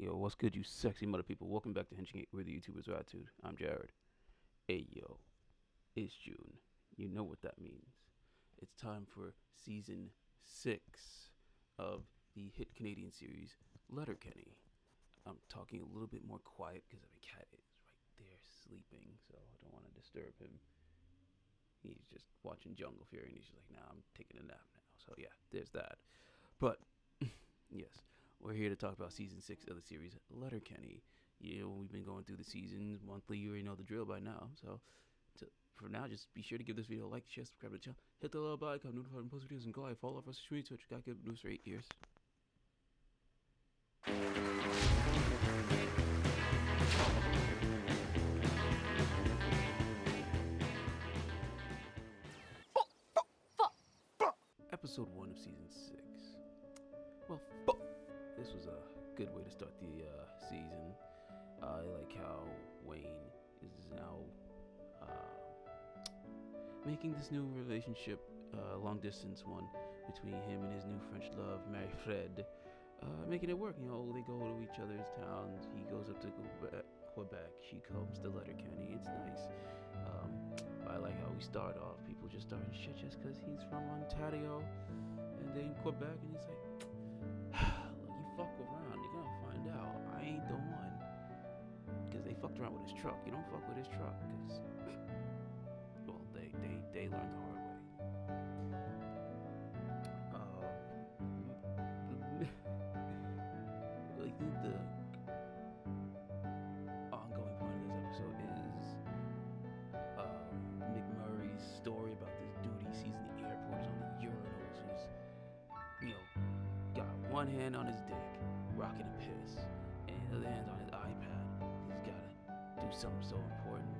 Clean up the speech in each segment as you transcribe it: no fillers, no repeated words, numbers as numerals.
Yo, what's good, you sexy mother people? Welcome back to Hinging It, where the YouTubers are attitude. I'm Jared. Hey, yo, it's June. You know what that means. It's time for season 6 of the hit Canadian series, Letterkenny. I'm talking a little bit more quiet because my cat is right there sleeping, so I don't want to disturb him. He's just watching Jungle Fury, and he's just like, nah, I'm taking a nap now. So, yeah, there's that. But, yes. We're here to talk about season 6 of the series, Letterkenny. You know, we've been going through the seasons monthly. You already know the drill by now. So, for now, just be sure to give this video a like, share, subscribe to the channel, hit the little bell icon, notify when post videos, and go live. Follow us on streets, which got good news for 8 years. Episode 1 of season 6. Well, this was a good way to start the season. I like how Wayne is now making this new relationship, long distance one, between him and his new French love, Marie-Fred, making it work. You know, they go to each other's towns. He goes up to Quebec. She comes to Letterkenny. It's nice. I like how we start off. People just starting shit just because he's from Ontario and then Quebec, and he's like, fuck around, you're gonna find out I ain't the one. Because they fucked around with his truck. You don't fuck with his truck, because well, they learned the hard way. I think the ongoing point of this episode is McMurray's story about this dude he sees in the airport. He's on the urinals, who's, you know, got one hand on his dick, rocking a piss, and the other hand's on his iPad. He's gotta do something so important.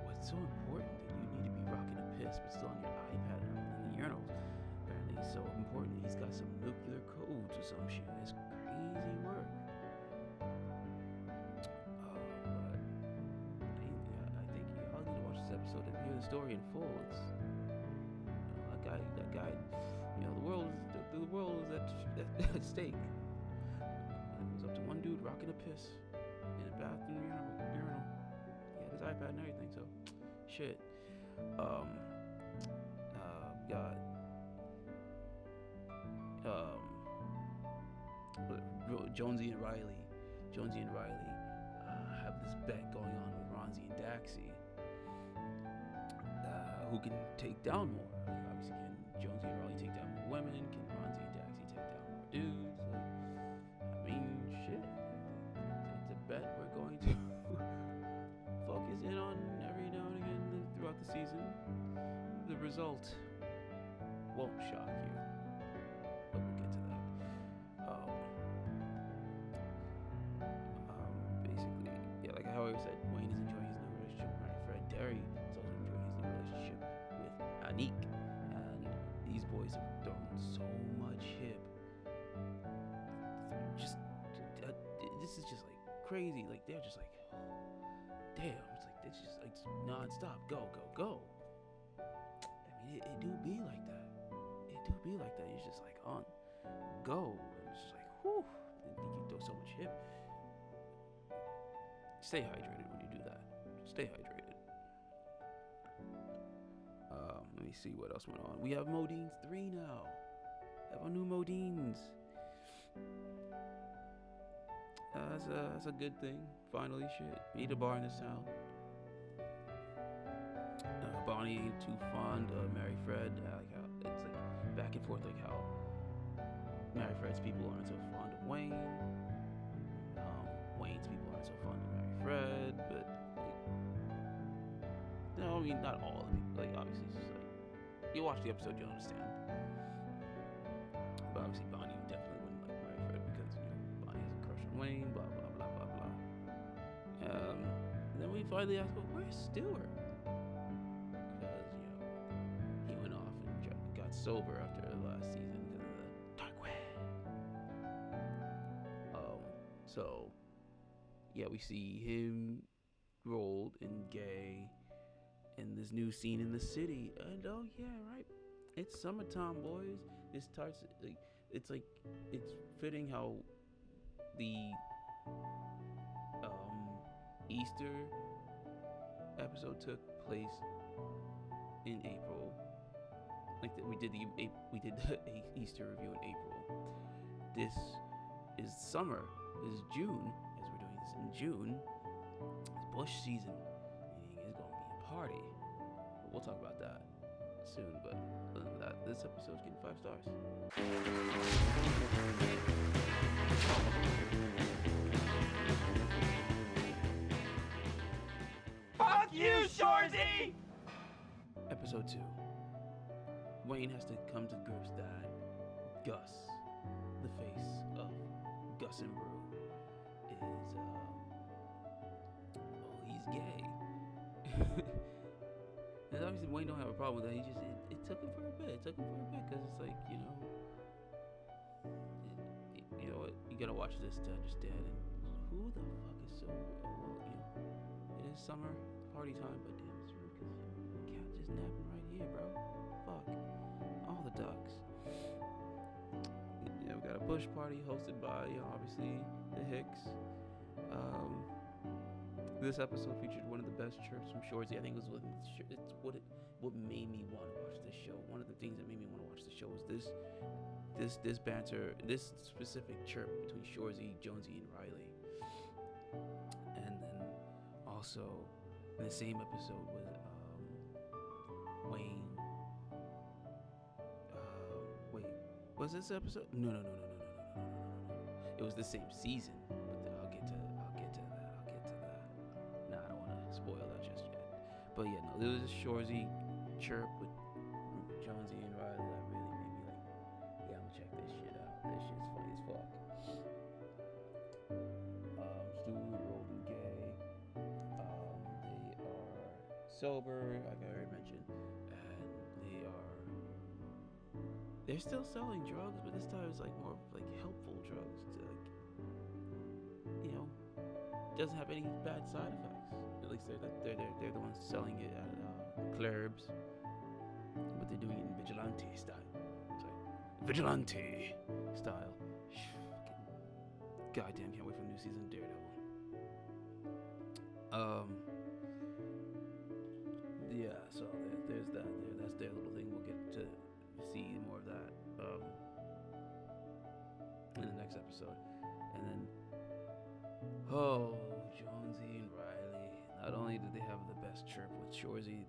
What's so important that you need to be rocking a piss but still on your iPad and in the urinals? Apparently it's so important he's got some nuclear codes or some shit. It's crazy work. But I think y'all need to watch this episode and hear the story in full. It's, you know, that guy, you know, the world is at stake. It was up to one dude rocking a piss in a bathroom urinal. He had his iPad and everything, so shit. God. Jonesy and Riley have this bet going on with Ronzi and Daxie. Who can take down more? Like, obviously, can Jonesy and Riley take down more women? Can Ronzi and Daxie take down more dudes? Like, I mean, shit. It's a bet we're going to focus in on every now and again throughout the season. The result won't shock you, but we'll get to that. Basically, yeah, like how I said, Wayne is enjoying his new relationship with Marie-Fred. Derry is also enjoying his new relationship with Anik, and these boys have thrown so much hip. This is just like crazy. Like, they're just like, damn. It's like it's just like non-stop. Go. I mean, it do be like that. It's just like on go. And it's just like, whew. You can throw so much hip. Stay hydrated when you do that. Stay hydrated. Let me see what else went on. We have Modine's 3 now. Have our new Modines. That's a good thing. Finally, shit. We need a bar in this town. Bonnie ain't too fond of Marie-Fred. Like how it's like back and forth, like how Marie-Fred's people aren't so fond of Wayne. Wayne's people aren't so fond of Marie-Fred, but like, no, I mean not all of the people. Like, obviously, it's just like you watch the episode, you'll understand. But obviously, Bonnie definitely wouldn't like Marie-Fred because, you know, Bonnie has a crush on Wayne. Blah blah blah blah blah. And then we finally ask, well, where's Stewart? Because, you know, he went off and got sober after the last season because of the dark web. So. Yeah, we see him rolled and gay in this new scene in the city. And oh yeah, right. It's summertime, boys. It starts like it's fitting how the Easter episode took place in April. Like we did the Easter review in April. This is summer. This is June, as we're doing this in June. It's bush season. It's gonna be a party. But we'll talk about that soon. But other than that, this episode's getting 5 stars. Fuck you, Shorsey! Episode 2. Wayne has to come to grips that Gus, the face of Gus and Brew, is he's gay. And obviously Wayne don't have a problem with that. He just it took him for a bit. It took him for a bit because it's like, you know what, you gotta watch this to understand. And who the fuck is so it is summer party time, but damn, it's rude because the cat just napping right here, bro. Fuck all the ducks. We got a bush party hosted by, obviously the Hicks. This episode featured one of the best chirps from Shorsey. I think it was what made me want to watch this show. One of the things that made me want to watch the show was this banter, this specific chirp between Shorsey, Jonesy, and Riley. And then also in the same episode with Wayne. Wait, was this episode? No. It was the same season, but I'll get to that. Nah, I don't want to spoil that just yet. But yeah, no, there was a Shorsey chirp with Jonesy and Riley that really made me like, yeah, I'm gonna check this shit out. This shit's funny as fuck. Stu Rolling Gay. They are sober, like I already mentioned, and they're still selling drugs, but this time it's like more like helpful drugs to doesn't have any bad side effects. At least they're the ones selling it at clubs, but they're doing it in vigilante style. Goddamn, can't wait for the new season of Daredevil. Yeah, so there's that. That's their little thing. We'll get to see more of that in the next episode. And then, Jonesy and Riley. Not only did they have the best chirp with Shorsey,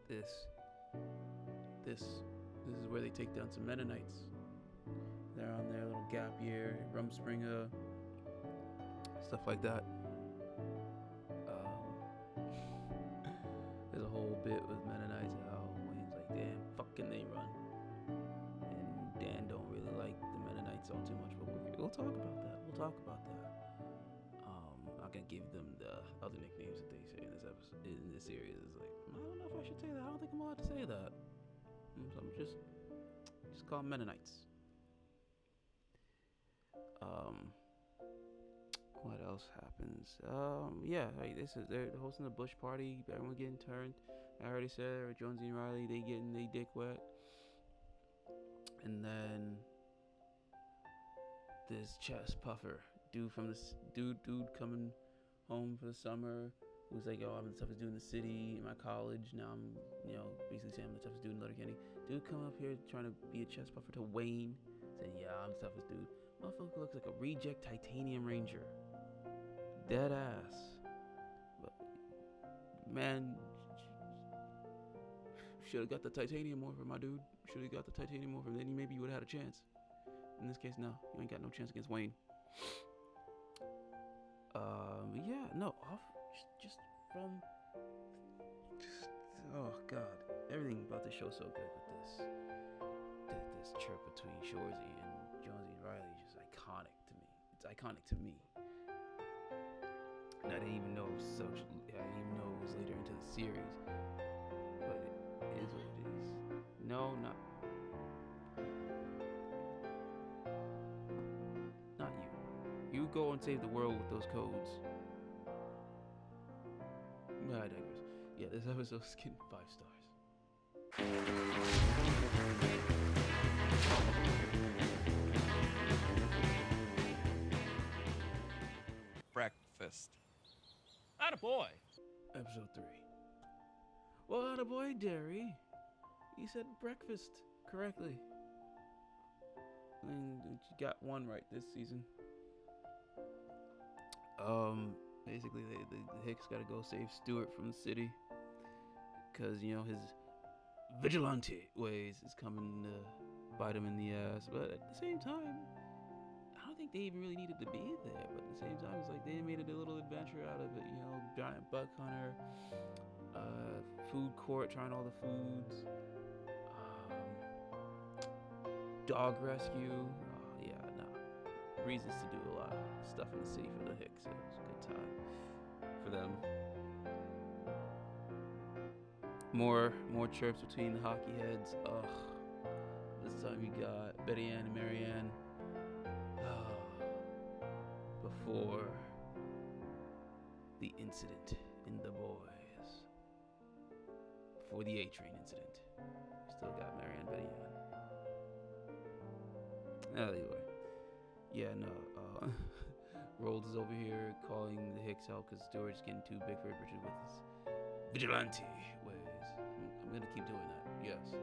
this is where they take down some Mennonites. They're on their little gap year, Rumspringa, stuff like that. There's a whole bit with Mennonites, how Wayne's like, damn, fucking they run. And Dan don't really like the Mennonites all too much, but we'll talk about that. I'm gonna give them the other nicknames that they say in this episode, in this series. It's like, I don't know if I should say that. I don't think I'm allowed to say that. So I'm just call them Mennonites. What else happens? They're hosting a bush party. Everyone getting turned. I already said Jonesy and Riley, they getting their dick wet. And then this chest puffer dude coming home for the summer, who's like, I'm the toughest dude in the city, in my college. Now I'm, basically saying I'm the toughest dude in Letterkenny. Dude come up here trying to be a chest puffer to Wayne, saying, yeah, I'm the toughest dude. Motherfucker looks like a reject Titanium Ranger. Dead ass. But, man, should have got the Titanium Morpher, my dude. Should have got the Titanium Morpher. Then maybe you would have had a chance. In this case, no. You ain't got no chance against Wayne. Just from... Oh, God. Everything about this show is so good, but this chirp between Shorsey and Jonesy and Riley is just iconic to me. It's iconic to me. And I didn't even know it was later into the series. But it is what it is. No, not you. You go and save the world with those codes. I digress. Yeah, this episode's getting 5 stars. Breakfast. Attaboy. Episode 3. Well, attaboy, Derry. You said breakfast correctly. And you got one right this season. Basically, the Hicks gotta go save Stuart from the city. Because, you know, his vigilante ways is coming to bite him in the ass. But at the same time, I don't think they even really needed to be there. But at the same time, it's like they made a little adventure out of it. You know, giant buck hunter, food court, trying all the foods, dog rescue. Yeah, no. Reasons to do a lot of stuff in the city for the Hicks. It was a good time for them. More chirps between the hockey heads. Ugh. This time you got Betty Ann and Mary Ann. Before the incident in the boys. Before the A-Train incident. Still got Mary Ann, Betty Ann. Anyway. Yeah, no. Rolls is over here calling the Hicks out because Stuart's getting too big for Richard with his vigilante ways. I'm gonna keep doing that. Yes.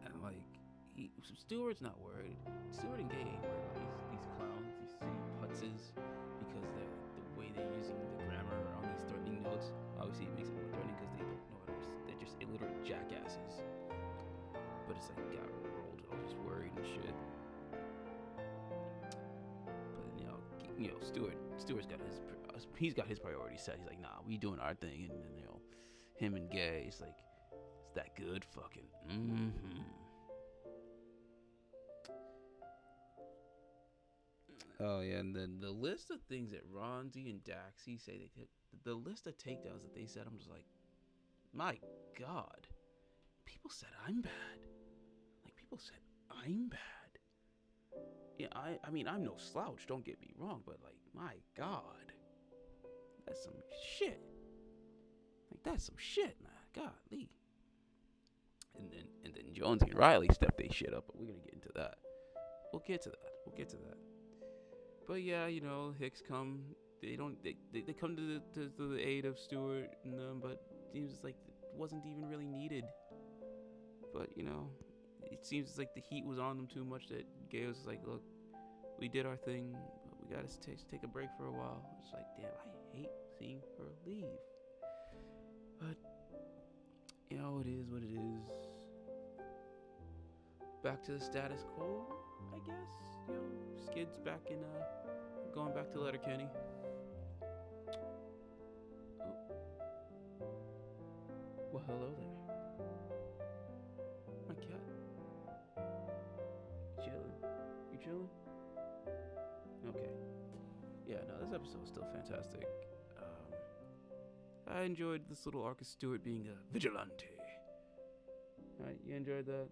And like, Stuart's not worried. Stuart and Gay ain't worried about these clowns, these city putzes, because the way they're using the grammar on these threatening notes. Obviously, it makes it more threatening because they don't know what they're just illiterate jackasses. But it's like got rolled all just worried and shit. But you know, Stuart's got his priorities set. He's like, nah, we doing our thing, and you know, him and Gay, it's like, it's that good fucking. Oh yeah, and then the list of things that Rondi and Daxie say they did, the list of takedowns that they said, I'm just like, my God, people said I'm bad. Like, people said I'm bad. Yeah, I mean, I'm no slouch, don't get me wrong, but like, my God, that's some shit. Like, that's some shit, man. Golly. And then Jonesy and Riley stepped their shit up, but we're gonna get into that. We'll get to that. But yeah, you know, Hicks come. They come to the aid of Stuart and them, but it seems like it wasn't even really needed. But you know, it seems like the heat was on them too much that Gay was like, look, we did our thing, but we gotta take a break for a while. It's like, damn, I hate seeing her leave. But you know, it is what it is. Back to the status quo, I guess. You know, Skid's back in, going back to Letterkenny. Oh. Well, hello there. My cat. You chilling? Okay. Yeah, no, this episode is still fantastic. I enjoyed this little arc of Stuart being a vigilante. Right, you enjoyed that?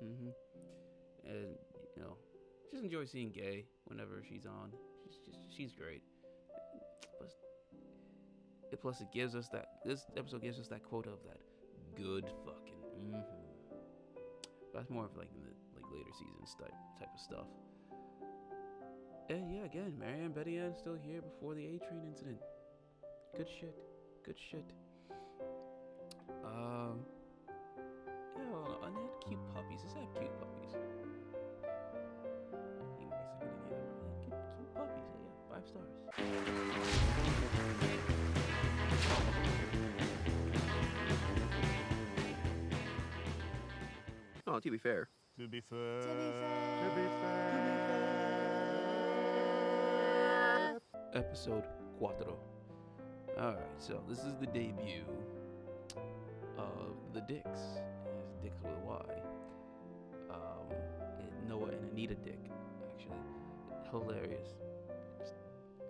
And, you know, just enjoy seeing Gay whenever she's on. She's great. Plus it gives us this episode gives us that quote of that good fucking That's more of like in the later seasons type of stuff. And yeah, again, Mary Ann, Betty Ann still here before the A-Train incident. Good shit. Yeah, well, and they had cute puppies. Let's have cute puppies. Cute puppies. Yeah, 5 stars. Oh, to be fair. Episode 4. Alright, so this is the debut of the Dicks. It's Dicks with a Y. Noah and Anita Dick, actually. Hilarious. Just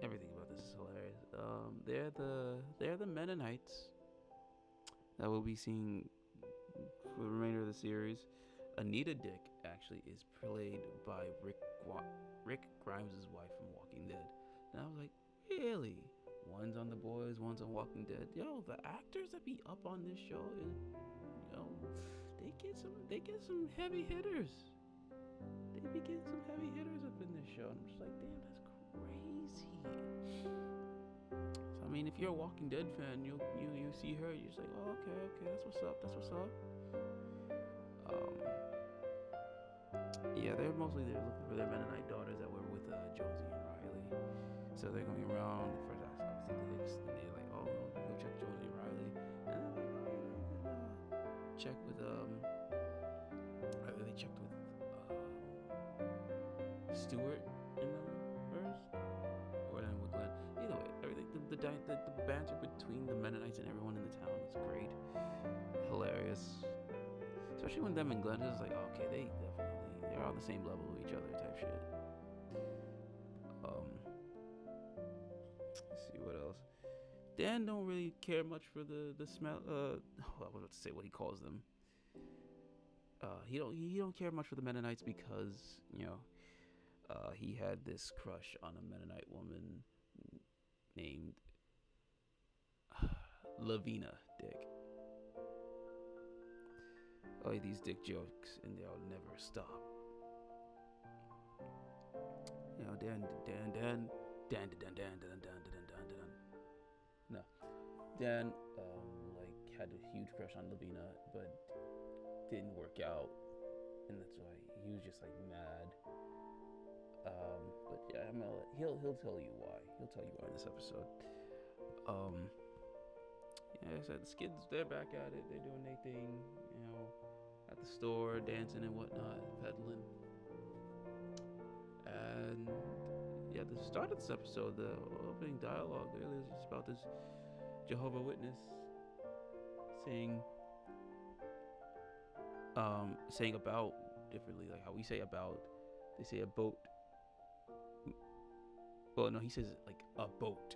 everything about this is hilarious. They're the Mennonites that we'll be seeing for the remainder of the series. Anita Dick actually is played by Rick Grimes' wife from Walking Dead. And I was like, really? One's on The Boys, one's on Walking Dead. Yo, the actors that be up on this show, they get some heavy hitters. They be getting some heavy hitters up in this show. And I'm just like, damn, crazy. So I mean, if you're a Walking Dead fan, you see her, you're just like, oh, okay, that's what's up. Yeah, they're looking for their Mennonite daughters that were with Josie and Riley. So they're going around. First, obviously the Hicks, and they're like, oh, go check Josie and Riley, and then like, oh, you can check with they checked with Stewart in them first, or then with Glenn. Either way, everything the banter between the Mennonites and everyone in the town is great, hilarious. Especially when them and Glenn is like, oh, okay, they're on the same level with each other type shit. Let's see what else. Dan don't really care much for the smell. I was about to say what he calls them. He don't care much for the Mennonites because he had this crush on a Mennonite woman named Lavina Dick. Oh, these dick jokes, and they'll never stop. Dan. No, Dan had a huge crush on Lavina, but didn't work out, and that's why he was just mad. But yeah, he'll tell you why. He'll tell you why in this episode. Yeah, so the kids, they're back at it. They're doing their thing, at the store, dancing and whatnot, peddling. And yeah, the start of this episode, the opening dialogue really is just about this Jehovah's Witness saying about differently, like how we say about. They say a boat. Well, no, he says a boat.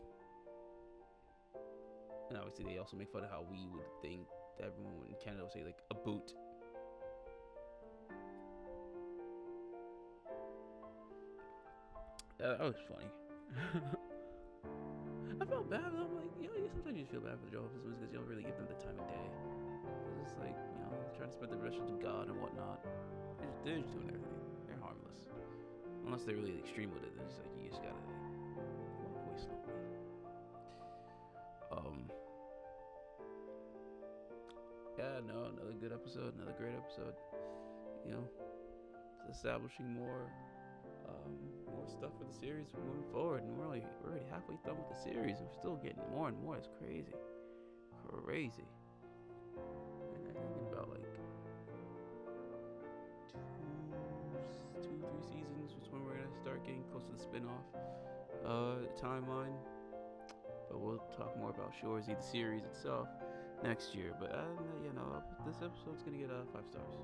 And obviously they also make fun of how we would think that everyone in Canada would say a boot. That was funny. I felt bad, but I'm like, sometimes you just feel bad for the Jehovah's Witnesses because you don't really give them the time of day. It's just trying to spread the message to God and whatnot. They're just doing everything. They're harmless. Unless they're really extreme with it, then it's you just gotta walk away slowly. Yeah, no, another good episode, another great episode. It's establishing more stuff for the series. We're moving forward, and we're already halfway done with the series. We're still getting more and more. It's crazy. And I'm thinking about 2-3 seasons was when we're gonna start getting close to the spin-off timeline. But we'll talk more about Shorsey, the series itself, next year. But this episode's gonna get 5 stars.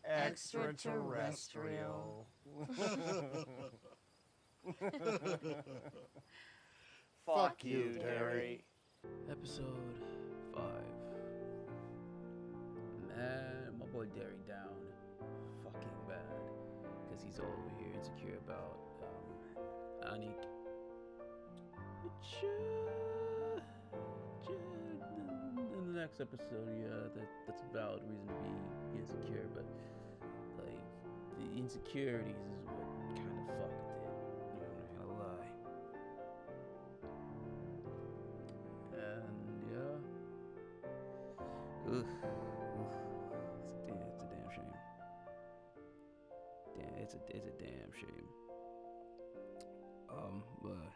Extraterrestrial. Fuck you, Terry. Episode 5. Man, my boy Derry down fucking bad because he's all over here insecure about Anik. Which in the next episode, that's a valid reason to be insecure, but the insecurities is what kind of fucked it. I'm not gonna lie. And yeah, it's a damn shame. It's a damn shame. But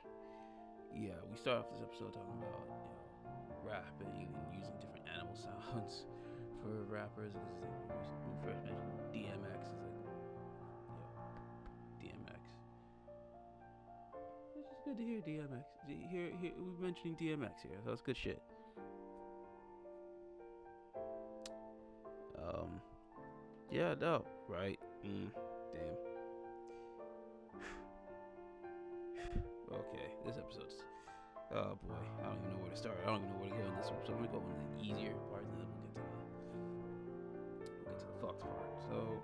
yeah, we start off this episode talking about rapping and using different animal sounds for rappers. We first mentioned DMX. DMX. It's just good to hear DMX. Here we're mentioning DMX here, so that's good shit. Yeah, no, right? Damn. Okay, this episode's. Oh boy, I don't even know where to start. I don't even know where to go in this one. So I'm gonna go in the easier part, and then we'll get to the fucked part. So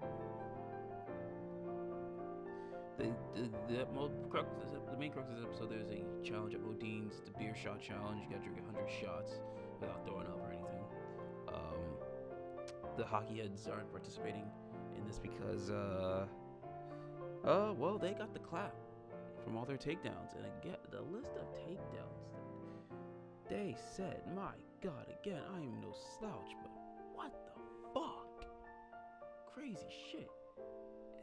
the main crux of this episode, there's a challenge at Modine's, the beer shot challenge. You gotta drink 100 shots without throwing up or anything. the hockey heads aren't participating in this because well, they got the clap from all their takedowns, and again, the list of takedowns that they said, my God, again, I am no slouch, but what the fuck, crazy shit,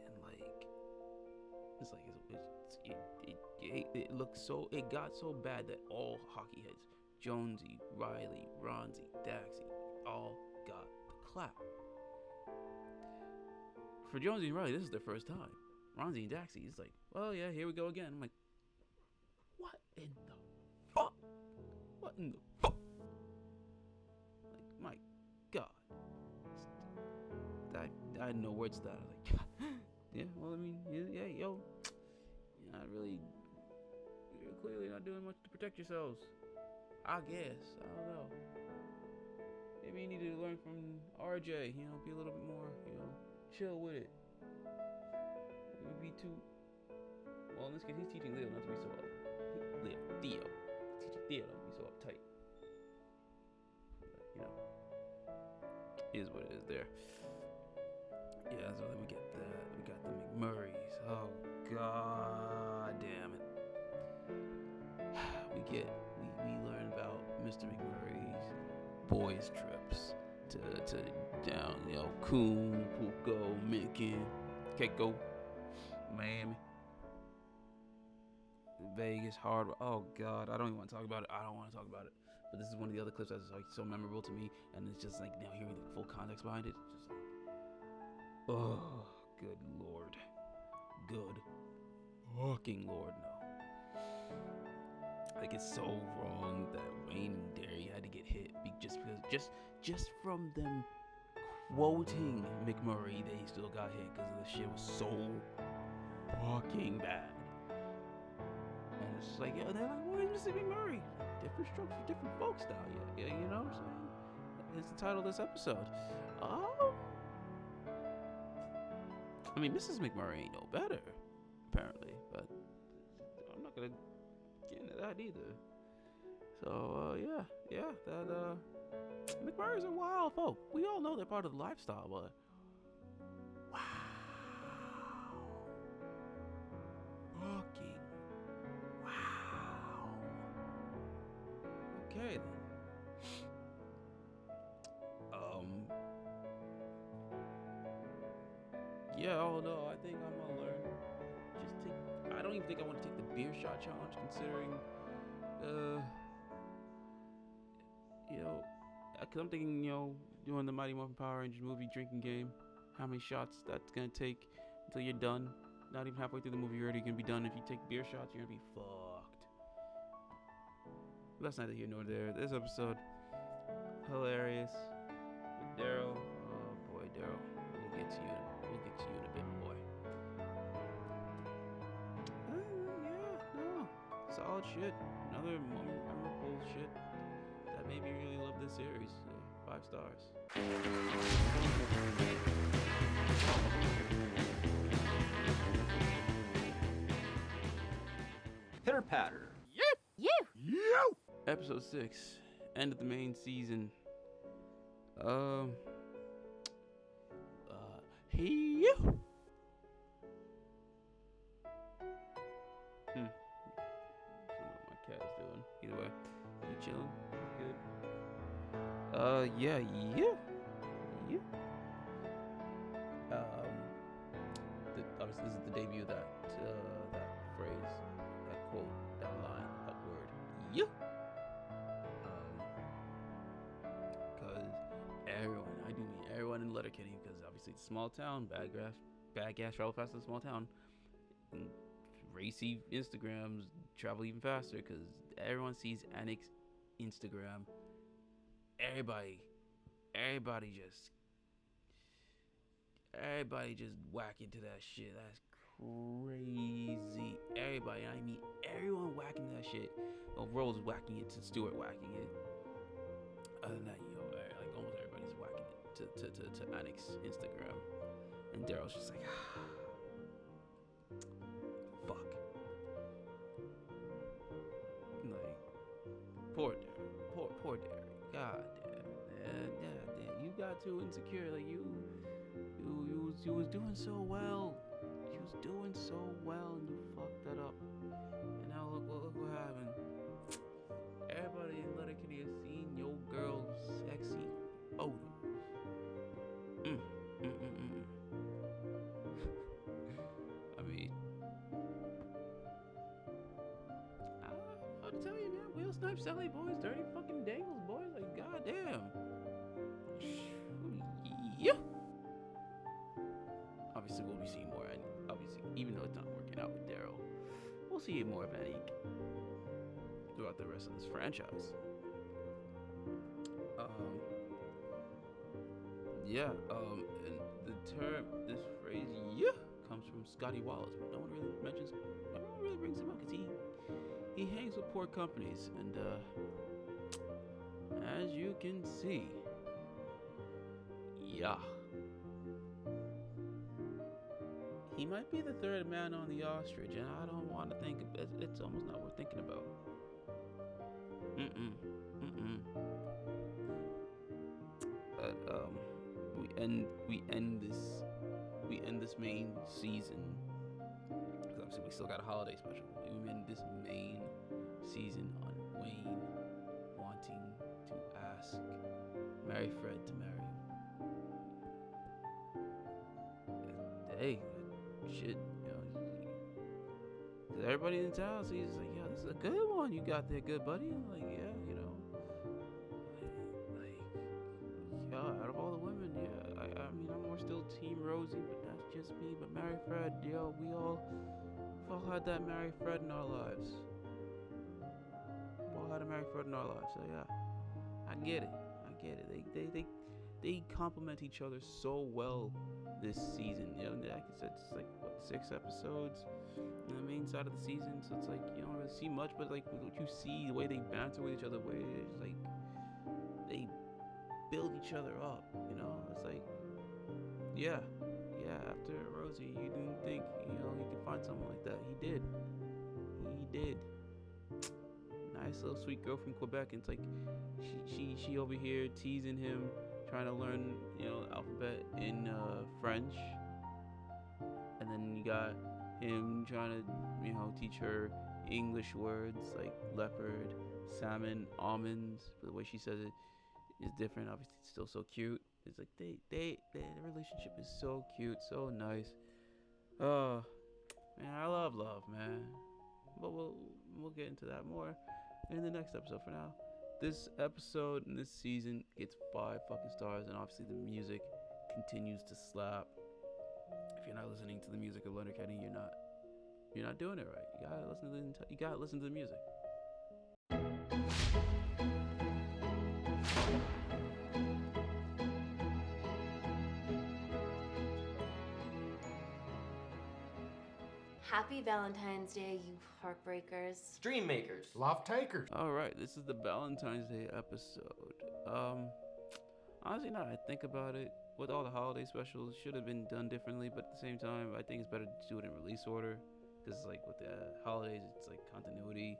and like, it's like it looked so, it got so bad that all hockey heads, Jonesy, Riley, Ronzi, Daxie, all got the clap. For Jonesy and Riley, this is their first time. Ronzi and Daxie is like, well, yeah, here we go again. I'm like, what in the fuck? What in the fuck? Like, my God. I had no words to that. I was like, yeah, well, I mean, yeah, yo, you're not really, you're clearly not doing much to protect yourselves. I guess. I don't know. Maybe you need to learn from RJ, be a little bit more, chill with it. Be too, well, in this case, he's teaching Leo not to be so Theo. He's teaching Theo not to be so uptight. But, is what it is there. Yeah, so then we get the McMurrays. Oh, God damn it. We learn about Mr. McMurray's boys trips to down, Coon, Puco, Macon, Keiko, Miami, Vegas, hard. Oh God, I don't even want to talk about it. But this is one of the other clips that's like so memorable to me, and it's just like now hearing the full context behind it, it's just like, oh, good Lord, good fucking Lord, no. Like, it's so wrong that Wayne and Derry had to get hit just because, just from them quoting McMurray, they still got hit because the shit was so fucking bad. And it's just like, they're like, where's Mr. McMurray? Different strokes for different folks now. Yeah, you know what I'm saying? It's the title of this episode. I mean, Mrs. McMurray ain't no better, apparently, but I'm not gonna get into that either. So, that, McMurrays are wild folk. We all know they're part of the lifestyle, but wow. Fucking wow. Okay, then. Yeah, oh no, I think I'm gonna learn. I don't even think I want to take the beer shot challenge, considering, because I'm thinking, doing the Mighty Morphin Power Rangers movie drinking game, how many shots that's gonna take until you're done. Not even halfway through the movie, you're already gonna be done. If you take beer shots, you're gonna be fucked. But that's neither here nor there. This episode, hilarious. With Daryl, oh boy, Daryl, we'll get to you in a bit, my boy. Solid shit. Another memorable shit that made me really love this series. 5 stars. Pitter patter. You. Episode 6, end of the main season. Hey. I don't know what my cat is doing. Either way, you chilling? Good. Yeah. Obviously, this is the debut of that phrase, that quote, that line, that word. Yeah. Because everyone in Letterkenny, because obviously it's a small town, bad gas travel faster than a small town. And racy Instagrams travel even faster because everyone sees Annick's Instagram. Everybody just whack into that shit. That's crazy. Everybody, I mean everyone whacking that shit. Well, Rose whacking it to Stuart whacking it. Other than that, like almost everybody's whacking it to Annick's Instagram. And Daryl's just like, fuck. Like, poor Derek. God damn. You got too insecure. Like you was doing so well. You was doing so well, and you fucked that up. And now look what happened. Everybody in Letterkenny has seen your girl's sexy photos. I mean, I'll tell you, man. Will Snipes, Sally boys, dirty fucking dangles, boys. Like, goddamn. Yeah. Obviously, we'll be seeing more. And obviously, even though it's not working out with Daryl, we'll see more of Anique throughout the rest of this franchise. And the term, this phrase, yeah, comes from Scotty Wallace, but no one really brings him up because he hangs with poor companies, and as you can see, yeah, he might be the third man on the ostrich, and I don't want to think it's almost not worth thinking about. But we end this main season, because obviously we still got a holiday special. We end this main season on Wayne wanting to ask Mary Fred to marry him. Hey, shit, you know, 'cause everybody in town sees like, yeah, this is a good one you got there, good buddy. I'm like, yeah, you know, like, yeah, out of all the women, yeah, I mean, I'm more still Team Rosie, but that's just me. But Mary Fred, yo, we've all had that Mary Fred in our lives. We've all had a Mary Fred in our lives, so yeah, I get it. They complement each other so well this season. You know, like I said, it's like what, 6 episodes on the main side of the season, so it's like you don't really see much, but like what you see, the way they banter with each other, the way it's like they build each other up. You know, it's like yeah. After Rosie, you didn't think he could find someone like that. He did. Nice little sweet girl from Quebec, and it's like she over here teasing him, trying to learn alphabet in French, and then you got him trying to teach her English words like leopard, salmon, almonds. But the way she says it is different. Obviously, it's still so cute. It's like their relationship is so cute, so nice. Oh man, I love love, man. But we'll get into that more in the next episode. For now, this episode and this season gets 5 fucking stars, and obviously the music continues to slap. If you're not listening to the music of Letterkenny, you're not doing it right. You gotta listen to the music. Happy Valentine's Day, you heartbreakers. Dream makers. Love takers. All right, this is the Valentine's Day episode. Honestly, now I think about it, with all the holiday specials, should have been done differently. But at the same time, I think it's better to do it in release order, because like with the holidays, it's like continuity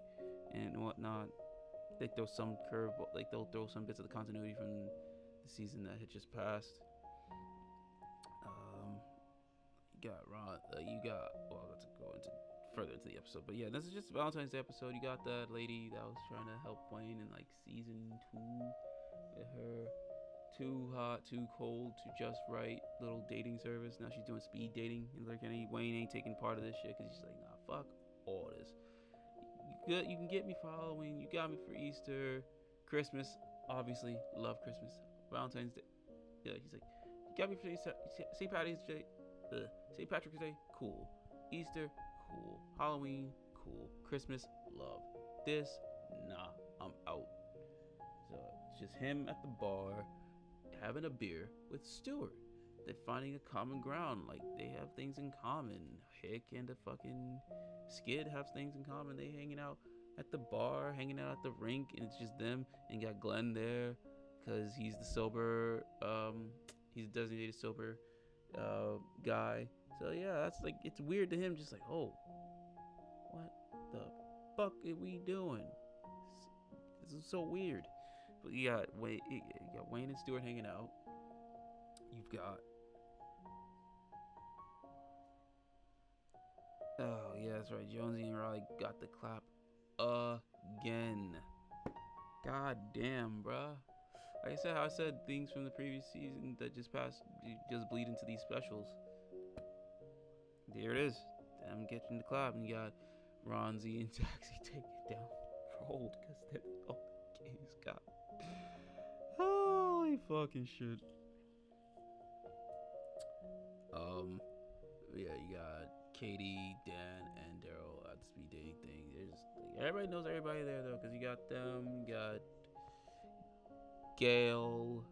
and whatnot. They throw some curveball, like they'll throw some bits of the continuity from the season that had just passed. Let's go into further into the episode. But yeah, this is just a Valentine's Day episode. You got that lady that was trying to help Wayne in like season 2 with her too hot, too cold, to just right little dating service. Now she's doing speed dating, and like Wayne ain't taking part of this shit because he's like, nah, fuck all this. You can get me for Halloween. You got me for Easter, Christmas. Obviously, love Christmas. Valentine's Day. Yeah, he's like, you got me for St. Patrick's Day. St. Patrick's Day, cool. Easter, cool. Halloween, cool. Christmas, love. This, nah, I'm out. So it's just him at the bar having a beer with Stuart. They're finding a common ground. Like, they have things in common. Hick and the fucking Skid have things in common. They hanging out at the bar, hanging out at the rink, and it's just them. And you got Glenn there because he's the sober, he's a designated sober guy. So yeah, that's like, it's weird to him, just like, oh, what the fuck are we doing? This is so weird. But you got Wayne and Stuart hanging out. You've got. Oh, yeah, that's right. Jonesy and Riley got the clap again. God damn, bruh. Like I said, how I said things from the previous season that just passed just bleed into these specials. There it is. Them getting the clap, and you got Ronzi and Taxi taking it down rolled because they're all the gays got. Holy fucking shit. Yeah, you got Katie, Dan, and Daryl at the speed dating thing. There's like, everybody knows everybody there though, because you got them, you got Gail,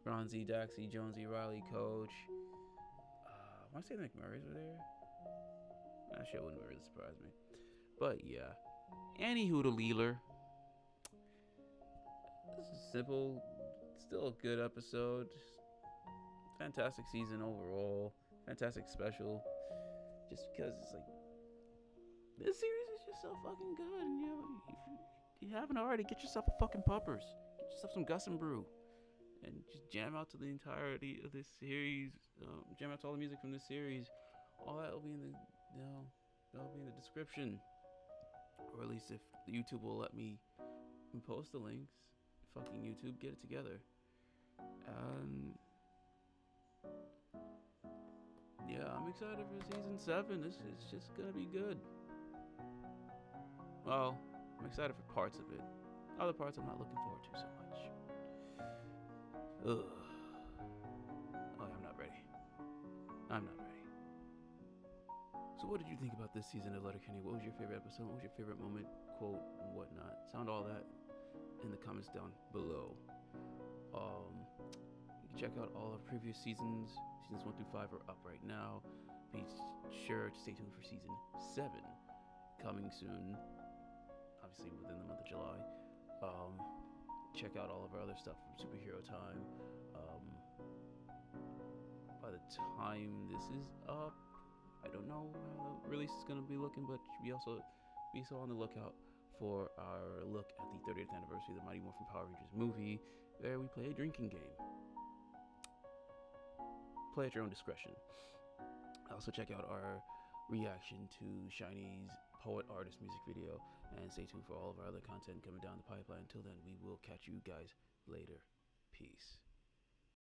Ronzi, Daxie, Jonesy, Riley, Coach. I want to say the McMurrays were there. That shit wouldn't really surprise me. But yeah, anywho, the Leeler. This is simple, still a good episode. Fantastic season overall. Fantastic special. Just because it's like, this series is just so fucking good. And if you haven't already, get yourself a fucking puppers. Get yourself some Gus and Brew. And just jam out to the entirety of this series. Jam out to all the music from this series. All that will be in the, that'll be in the description. Or at least if YouTube will let me post the links. Fucking YouTube, get it together. Yeah, I'm excited for season 7. This is just gonna be good. Well, I'm excited for parts of it. Other parts I'm not looking forward to so much. Ugh. Oh, I'm not ready. I'm not ready. So what did you think about this season of Letterkenny? What was your favorite episode? What was your favorite moment, quote, and whatnot? Sound all that in the comments down below. You can check out all of previous seasons. Seasons 1 through 5 are up right now. Be sure to stay tuned for season 7 coming soon. Obviously within the month of July. Check out all of our other stuff from Superhero Time. By the time this is up, I don't know how the release is gonna be looking, but be also on the lookout for our look at the 30th anniversary of the Mighty Morphin Power Rangers movie, where we play a drinking game. Play at your own discretion. Also check out our reaction to Shiny's Poet Artist music video, and stay tuned for all of our other content coming down the pipeline. Until then, we will catch you guys later. Peace.